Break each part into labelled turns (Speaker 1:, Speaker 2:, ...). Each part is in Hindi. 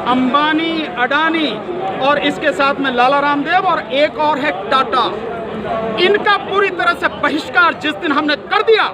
Speaker 1: अंबानी, अडानी और इसके साथ में लाला रामदेव और एक और है टाटा, इनका पूरी तरह से बहिष्कार जिस दिन हमने कर दिया,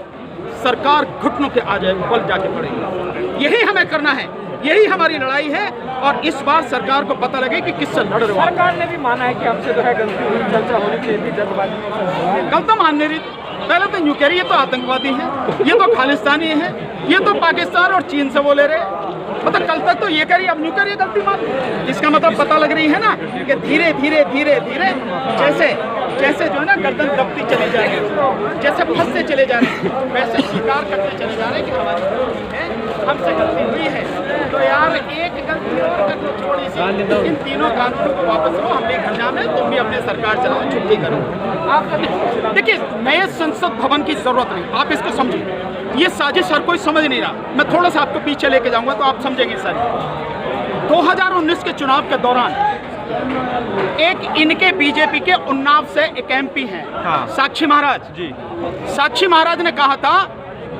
Speaker 1: सरकार घुटनों के आ जाए, बल जाके पड़ेगी। यही हमें करना है, यही हमारी लड़ाई है। और इस बार सरकार को पता लगे कि किससे लड़ रहे हो।
Speaker 2: सरकार ने भी माना है कि हमसे जो है गलती चर्चा होनी चाहिए थी, जल्दबाजी।
Speaker 1: गलत मानने रही, पहले तो यूँ कह रही है तो आतंकवादी हैं, ये तो खालिस्तानी है, ये तो पाकिस्तान और चीन से बोले रहे। मतलब कल तक तो ये करिए, अब यूँ करिए गलती मान। इसका मतलब पता लग रही है ना कि धीरे धीरे धीरे धीरे जैसे जैसे जो है ना गर्दन दबती चली जा रही है, जैसे फंसते चले जा रहे हैं, वैसे स्वीकार करते चले जा रहे हैं कि हमारी गलती है, हमसे गलती हुई है। तो यार एक गलती और कर लो थोड़ी सी, इन तीनों कानूनों को वापस लो, हम भी घर जाने, तुम भी अपने सरकार चलाओ, छुट्टी करो। आप देखिए, नए संसद भवन की जरूरत नहीं, आप इसको समझिए। ये साजिश हर कोई समझ नहीं रहा। मैं थोड़ा सा आपको पीछे लेके जाऊंगा तो आप समझेंगे सर। 2019 के चुनाव के दौरान एक इनके बीजेपी के उन्नाव से एक एमपी हैं,
Speaker 2: हाँ।
Speaker 1: साक्षी महाराज जी। साक्षी महाराज ने कहा था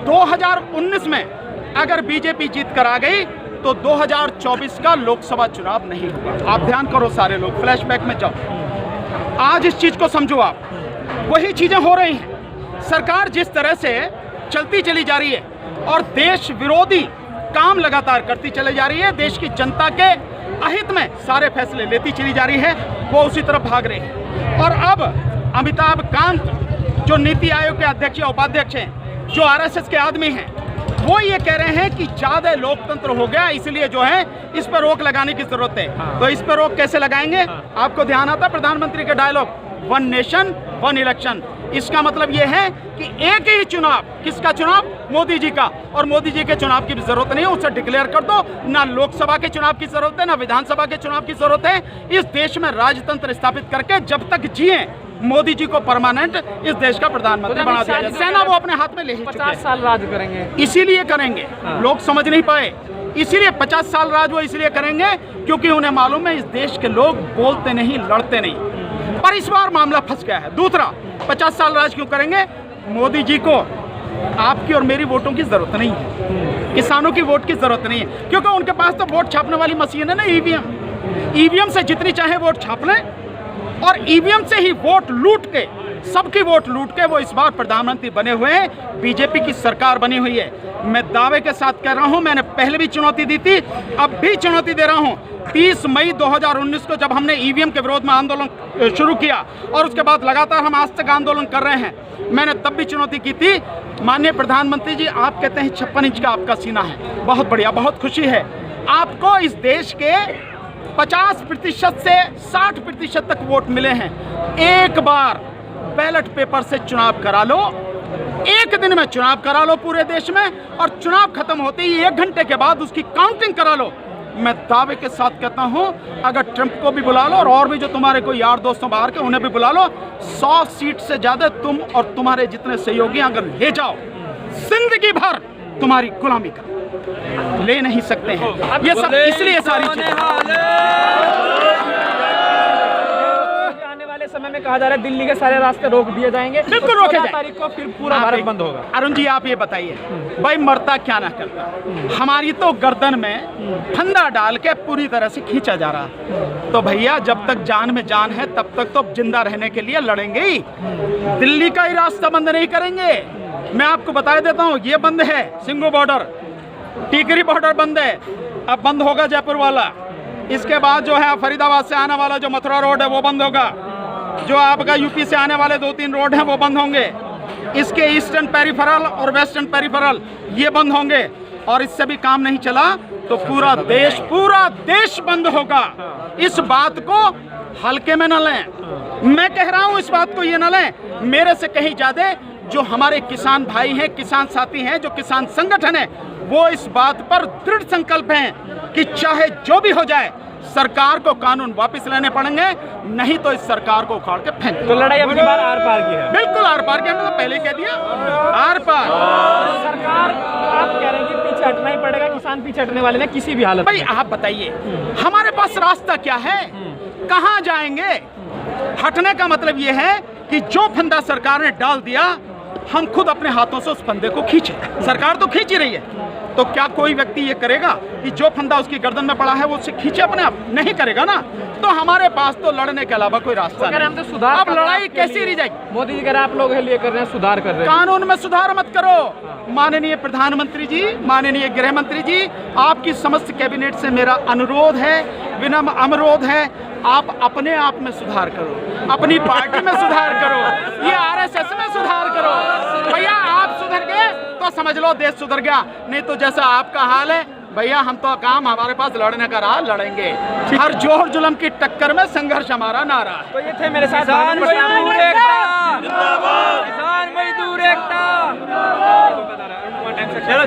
Speaker 1: 2019 में अगर बीजेपी जीत कर आ गई तो 2024 का लोकसभा चुनाव नहीं होगा। आप ध्यान करो सारे लोग, फ्लैशबैक में जाओ। आज इस चीज को समझो आप, वही चीजें हो रही हैं। सरकार जिस तरह से चलती चली जा रही है और देश विरोधी काम लगातार करती चली जा रही है, देश की जनता के अहित में सारे फैसले लेती चली जा रही है, वो उसी तरफ भाग रहे हैं। और अब अमिताभ कांत जो नीति आयोग के अध्यक्ष या उपाध्यक्ष हैं, जो आरएसएस के आदमी हैं, वो ये कह रहे हैं कि ज्यादा लोकतंत्र हो गया, इसलिए जो है इस पर रोक लगाने की जरूरत है। तो इस पर रोक कैसे लगाएंगे? आपको ध्यान आता प्रधानमंत्री के dialogue, one nation one election. इसका मतलब यह है कि एक ही चुनाव, किसका चुनाव? मोदी जी का। और मोदी जी के चुनाव की भी जरूरत नहीं है, उसे डिक्लेयर कर दो। ना लोकसभा के चुनाव की जरूरत है, ना विधानसभा के चुनाव की जरूरत है। इस देश में राजतंत्र स्थापित करके जब तक जिए मोदी जी को परमानेंट इस देश का प्रधानमंत्री बना दिया जाए। सेना वो अपने हाथ में ले ही चुके हैं।
Speaker 2: 50 साल राज करेंगे,
Speaker 1: इसीलिए करेंगे। लोग समझ नहीं पाए, इसीलिए 50 साल राज वो इसलिए करेंगे क्योंकि उन्हें मालूम है इस देश के लोग बोलते नहीं, लड़ते नहीं। पर इस बार मामला फंस गया है। दूसरा, 50 साल राज क्यों करेंगे? मोदी जी को आपकी और मेरी वोटों की जरूरत नहीं है, किसानों की वोट की जरूरत नहीं है, क्योंकि उनके पास तो वोट छापने वाली मशीन है ना, ईवीएम। ईवीएम से जितनी चाहे वोट छाप लें और ईवीएम से ही वोट लूट के, सबकी वोट लूट के वो इस बार प्रधानमंत्री बने हुए हैं। बीजेपी की सरकार बनी हुई है। मैं दावे के साथ कह रहा हूं, मैंने पहले भी चुनौती दी थी, अब भी चुनौती दे रहा हूं। 30 मई 2019 को जब हमने ईवीएम के विरोध में आंदोलन शुरू किया और उसके बाद लगातार हम आज तक आंदोलन कर रहे हैं, मैंने तब भी चुनौती की थी। माननीय प्रधानमंत्री जी, आप कहते हैं 56 इंच का आपका सीना है, बहुत बढ़िया, बहुत खुशी है। आपको इस देश के 50% से 60% तक वोट मिले हैं। एक बार बैलेट पेपर से चुनाव करा लो, एक दिन में चुनाव करा लो पूरे देश में, और चुनाव खत्म होते ही 1 घंटे के बाद उसकी काउंटिंग करा लो। मैं दावे के साथ कहता हूं, अगर ट्रंप को भी बुला लो और भी जो तुम्हारे कोई यार दोस्तों बाहर के उन्हें भी बुला लो, 100 सीट से ज्यादा तुम और तुम्हारे जितने सहयोगी अगर ले जाओ, जिंदगी भर तुम्हारी गुलामी का ले नहीं सकते हैं। ये सब इसलिए सारी
Speaker 2: आने वाले समय में कहा जा रहा है दिल्ली के सारे रास्ते रोक दिए जाएंगे,
Speaker 1: बिल्कुल रोके जाएंगे।
Speaker 2: तारीख को फिर पूरा भारत बंद होगा।
Speaker 1: अरुण जी, आप ये बताइए, भाई मरता क्या ना करता, हमारी तो गर्दन में फंदा डाल के पूरी तरह से खींचा जा रहा। तो भैया जब तक जान में जान है तब तक तो जिंदा रहने के लिए लड़ेंगे ही। दिल्ली का ही रास्ता बंद नहीं करेंगे। मैं आपको बता देता हूँ, ये बंद है सिंगू बॉर्डर, टीकरी बॉर्डर बंद है, अब बंद होगा जयपुर वाला। इसके बाद जो है फरीदाबाद से आने वाला जो मथुरा रोड है वो बंद होगा। जो आपका यूपी से आने वाले 2-3 रोड हैं वो बंद होंगे। इसके ईस्टर्न पेरिफेरल और वेस्टर्न पेरिफेरल ये बंद होंगे। और इससे भी काम नहीं चला तो पूरा देश बंद होगा। इस बात को हल्के में न लें। मैं कह रहा हूं इस बात को ये न लें। मेरे से कहीं ज्यादा जो हमारे किसान भाई हैं, किसान साथी हैं, जो किसान संगठन है, वो इस बात पर दृढ़ संकल्प हैं कि चाहे जो भी हो जाए सरकार को कानून वापस लेने पड़ेंगे, नहीं तो इस सरकार को उखाड़ के फेंक।
Speaker 2: तो लड़ाई अपनी बार आर पार की है।
Speaker 1: बिल्कुल आर पार की, हमने तो पहले कह दिया आर पार।
Speaker 2: सरकार आप कह रहे हैं कि पीछे हटना ही पड़ेगा, किसान पीछे हटने वाले हैं किसी भी हालत में।
Speaker 1: भाई आप बताइए, हमारे पास रास्ता क्या है, कहाँ जाएंगे? हटने का मतलब ये है कि जो फंदा सरकार ने डाल दिया हम खुद अपने हाथों से उस फंदे को खींचे। सरकार तो खींच ही रही है, तो क्या कोई व्यक्ति ये करेगा कि जो फंदा उसकी गर्दन में पड़ा है वो उससे खींचे अपने आप? नहीं करेगा ना। तो हमारे पास तो लड़ने के अलावा कोई रास्ता
Speaker 2: अगर हम
Speaker 1: नहीं।
Speaker 2: तो सुधार
Speaker 1: अब
Speaker 2: कर रहे हैं
Speaker 1: लड़ाई
Speaker 2: आपके
Speaker 1: कैसी
Speaker 2: लिए।
Speaker 1: रह जाएगी?
Speaker 2: मोदी जी कह रहे हैं आप लोग के लिए कर रहे हैं, सुधार कर रहे हैं।
Speaker 1: कानून में सुधार मत करो। माननीय प्रधानमंत्री जी, माननीय गृह मंत्री जी, आपकी समस्त कैबिनेट से मेरा अनुरोध है, विनम्र अनुरोध है, आप अपने आप में सुधार करो, अपनी पार्टी में सुधार करो, ये आरएसएस में सुधार करो। भैया आप सुधर गए तो समझ लो देश सुधर गया, नहीं तो जैसा आपका हाल है भैया, हम तो काम हमारे पास लड़ने का रहा, लड़ेंगे। हर जोर जुल्म की टक्कर में संघर्ष हमारा नारा है।
Speaker 2: तो ये थे मेरे साथ
Speaker 3: किसान मजदूर एकता।
Speaker 2: चलो